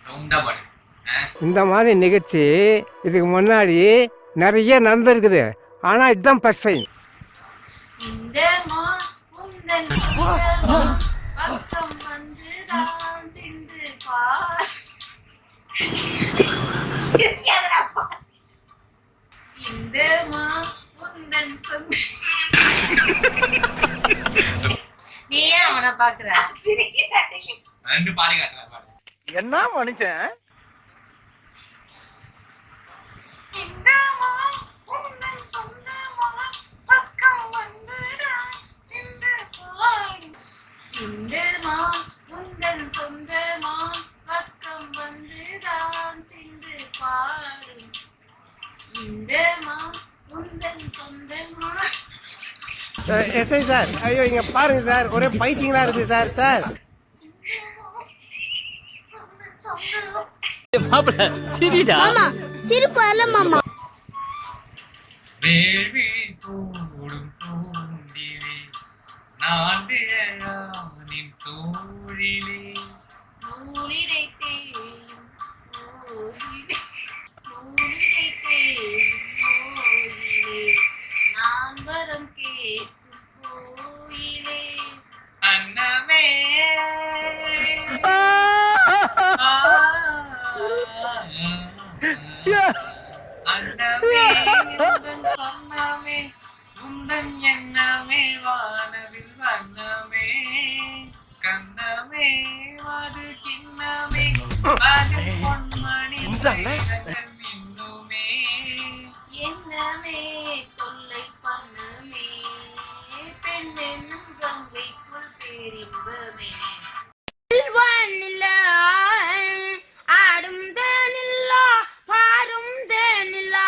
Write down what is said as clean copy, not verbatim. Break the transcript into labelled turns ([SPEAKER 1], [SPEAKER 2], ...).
[SPEAKER 1] சவுண்டா பாடு.
[SPEAKER 2] இந்த மாதிரி நிகழ்ச்சி இதுக்கு முன்னாடி நிறைய நடந்திருக்குது. ஆனா இதுதான் ஃபர்ஸ்ட் டைம்.
[SPEAKER 3] இந்த உந்தன் பக்கம் வந்து தான் சிந்து இந்த உந்தன் சொந்த நீ ஏன் அவனை பாக்குற?
[SPEAKER 1] ரெண்டு பாடி காட்டுறேன் பாடு.
[SPEAKER 4] என்ன மனுஷன்?
[SPEAKER 3] இந்த உந்தன் சொந்தமா பக்கம் வந்து தான் சிந்து பாடு. இந்த உந்தன் சொந்தமா பக்கம் வந்து தான் சிந்து பாடு. இந்த உந்தன் சொந்தமா.
[SPEAKER 4] எஸ்ஐ சார், ஐயோ இங்க பாருங்க சார், ஒரே பைத்தியங்களா இருக்கு சார். சார்
[SPEAKER 5] மாப்பிள்ள சிரிடா. மாமா சிரிப்பு வரல மாமா.
[SPEAKER 1] வேள்வி தோடும் தோண்டிலே நான் விழானின் தோழிலே
[SPEAKER 3] நூலிடை தேயும் நூலிடை தேயும் நூலிலே நான் வரம் கேட்கும் கோயிலே
[SPEAKER 1] அன்னமே அன்னமே உந்தன் சொன்னமே உந்தன் எண்ணமே வானவில் வண்ணமே கண்ணமே அது கிண்ணமே அது பொன்மணி இன்னுமே
[SPEAKER 3] என்னமே தொல்லை பண்ணுமே பெண்ணென்னும் கங்கைக்குள் பேரின்பமே ஆடும் தேனில்லா பாடும் தேனில்லா